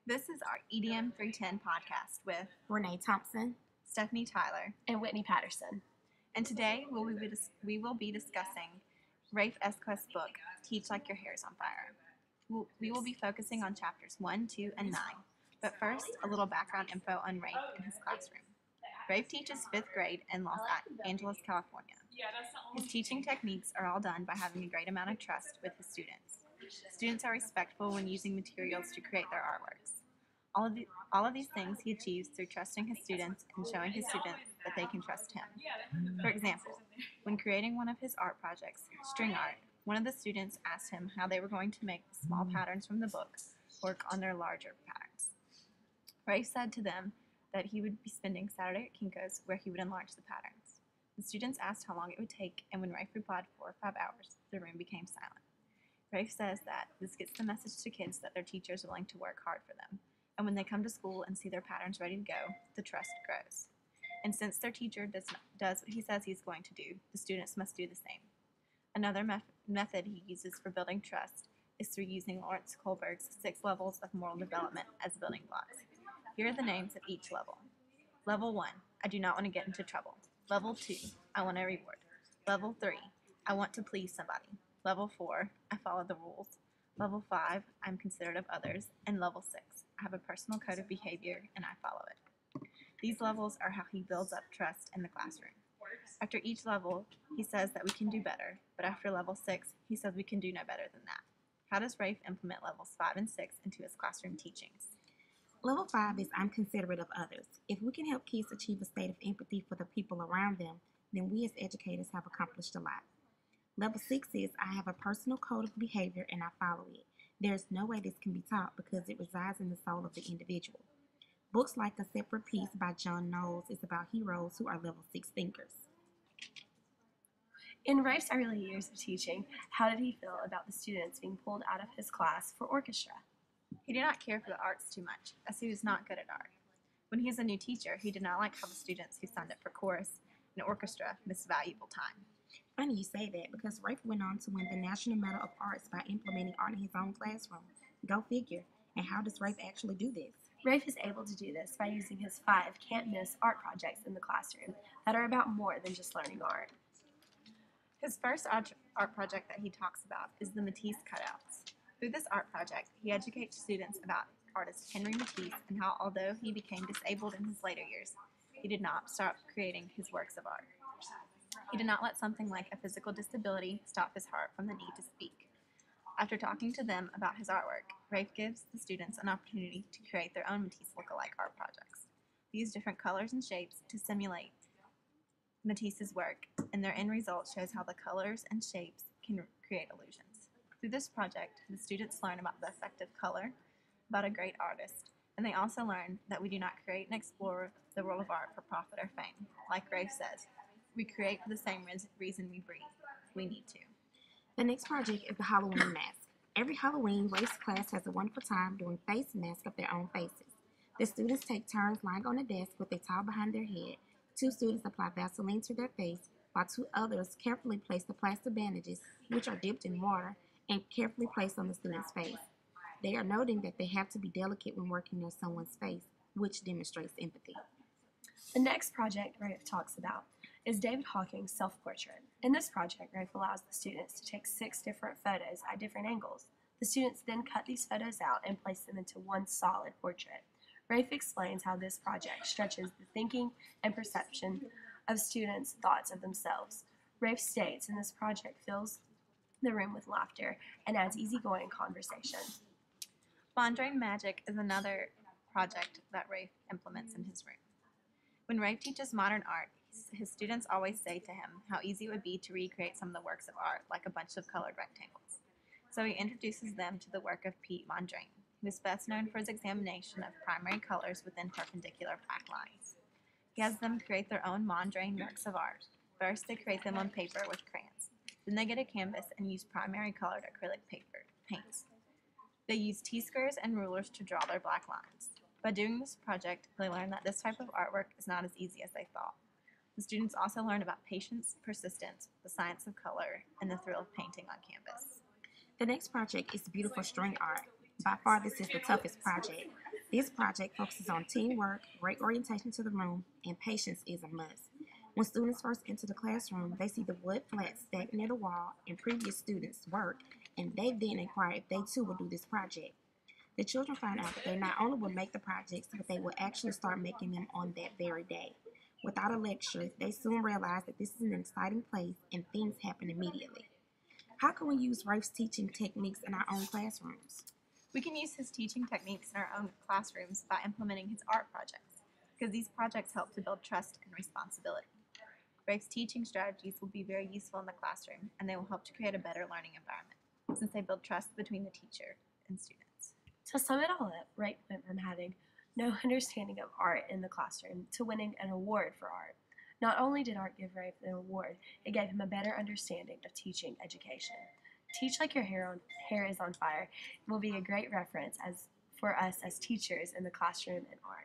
This is our EDM 310 podcast with Renee Thompson Stephanie Tyler and Whitney Patterson. And today we will be discussing Rafe Esquest's book, Teach Like Your Hair's on Fire. We will be focusing on chapters 1, 2, and 9. But first, a little background info on Rafe and his classroom. Rafe teaches 5th grade in Los Angeles, California. His teaching techniques are all done by having a great amount of trust with his students. Students are respectful when using materials to create their artworks. All of these things he achieves through trusting his students and showing his students that they can trust him. For example, when creating one of his art projects, string art, one of the students asked him how they were going to make the small patterns from the book work on their larger patterns. Rafe said to them that he would be spending Saturday at Kinko's where he would enlarge the patterns. The students asked how long it would take, and when Rafe replied 4 or 5 hours, the room became silent. Rafe says that this gets the message to kids that their teacher is willing to work hard for them, and when they come to school and see their patterns ready to go, the trust grows. And since their teacher does what he says he's going to do, the students must do the same. Another method he uses for building trust is through using Lawrence Kohlberg's 6 levels of moral development as building blocks. Here are the names of each level. Level 1, I do not want to get into trouble. Level 2, I want a reward. Level 3, I want to please somebody. Level 4, I follow the rules. Level 5, I'm considerate of others. And level 6, I have a personal code of behavior and I follow it. These levels are how he builds up trust in the classroom. After each level, he says that we can do better, but after level 6, he says we can do no better than that. How does Rafe implement levels 5 and 6 into his classroom teachings? Level 5 is I'm considerate of others. If we can help kids achieve a state of empathy for the people around them, then we as educators have accomplished a lot. Level 6 is I have a personal code of behavior and I follow it. There's no way this can be taught because it resides in the soul of the individual. Books like A Separate Piece by John Knowles is about heroes who are level 6 thinkers. In Rafe's early years of teaching, how did he feel about the students being pulled out of his class for orchestra? He did not care for the arts too much, as he was not good at art. When he was a new teacher, he did not like how the students who signed up for chorus and orchestra missed valuable time. Funny you say that because Rafe went on to win the National Medal of Arts by implementing art in his own classroom. Go figure. And how does Rafe actually do this? Rafe is able to do this by using his 5 can't-miss art projects in the classroom that are about more than just learning art. His first art project that he talks about is the Matisse cutouts. Through this art project, he educates students about artist Henry Matisse and how, although he became disabled in his later years, he did not stop creating his works of art. He did not let something like a physical disability stop his heart from the need to speak. After talking to them about his artwork, Rafe gives the students an opportunity to create their own Matisse look-alike art projects. They use different colors and shapes to simulate Matisse's work, and their end result shows how the colors and shapes can create illusions. Through this project, the students learn about the effect of color, about a great artist, and they also learn that we do not create and explore the world of art for profit or fame. Like Rafe says, we create for the same reason we breathe. We need to. The next project is the Halloween mask. Every Halloween, Rafe's class has a wonderful time doing face masks of their own faces. The students take turns lying on a desk with a towel behind their head. 2 students apply Vaseline to their face, while 2 others carefully place the plaster bandages, which are dipped in water, and carefully placed on the student's face. They are noting that they have to be delicate when working on someone's face, which demonstrates empathy. The next project Rafe talks about is David Hawking's self-portrait. In this project, Rafe allows the students to take 6 different photos at different angles. The students then cut these photos out and place them into one solid portrait. Rafe explains how this project stretches the thinking and perception of students' thoughts of themselves. Rafe states in this project fills the room with laughter and adds easygoing conversation. Bond-Drain Magic is another project that Rafe implements in his room. When Rafe teaches modern art, his students always say to him how easy it would be to recreate some of the works of art, like a bunch of colored rectangles. So he introduces them to the work of Pete Mondrian, who is best known for his examination of primary colors within perpendicular black lines. He has them create their own Mondrian works of art. First, they create them on paper with crayons. Then they get a canvas and use primary colored acrylic paints. They use T-squares and rulers to draw their black lines. By doing this project, they learn that this type of artwork is not as easy as they thought. The students also learn about patience, persistence, the science of color, and the thrill of painting on canvas. The next project is beautiful string art. By far, this is the toughest project. This project focuses on teamwork, great orientation to the room, and patience is a must. When students first enter the classroom, they see the wood flat stacked near the wall and previous students' work, and they then inquire if they too will do this project. The children find out that they not only will make the projects, but they will actually start making them on that very day. Without a lecture, they soon realize that this is an exciting place and things happen immediately. How can we use Rafe's teaching techniques in our own classrooms? We can use his teaching techniques in our own classrooms by implementing his art projects, because these projects help to build trust and responsibility. Rafe's teaching strategies will be very useful in the classroom, and they will help to create a better learning environment, since they build trust between the teacher and students. To sum it all up, Rafe went from having no understanding of art in the classroom to winning an award for art. Not only did art give Rafe an award, it gave him a better understanding of teaching education. Teach Like Your Hair is on Fire will be a great reference for us as teachers in the classroom and art.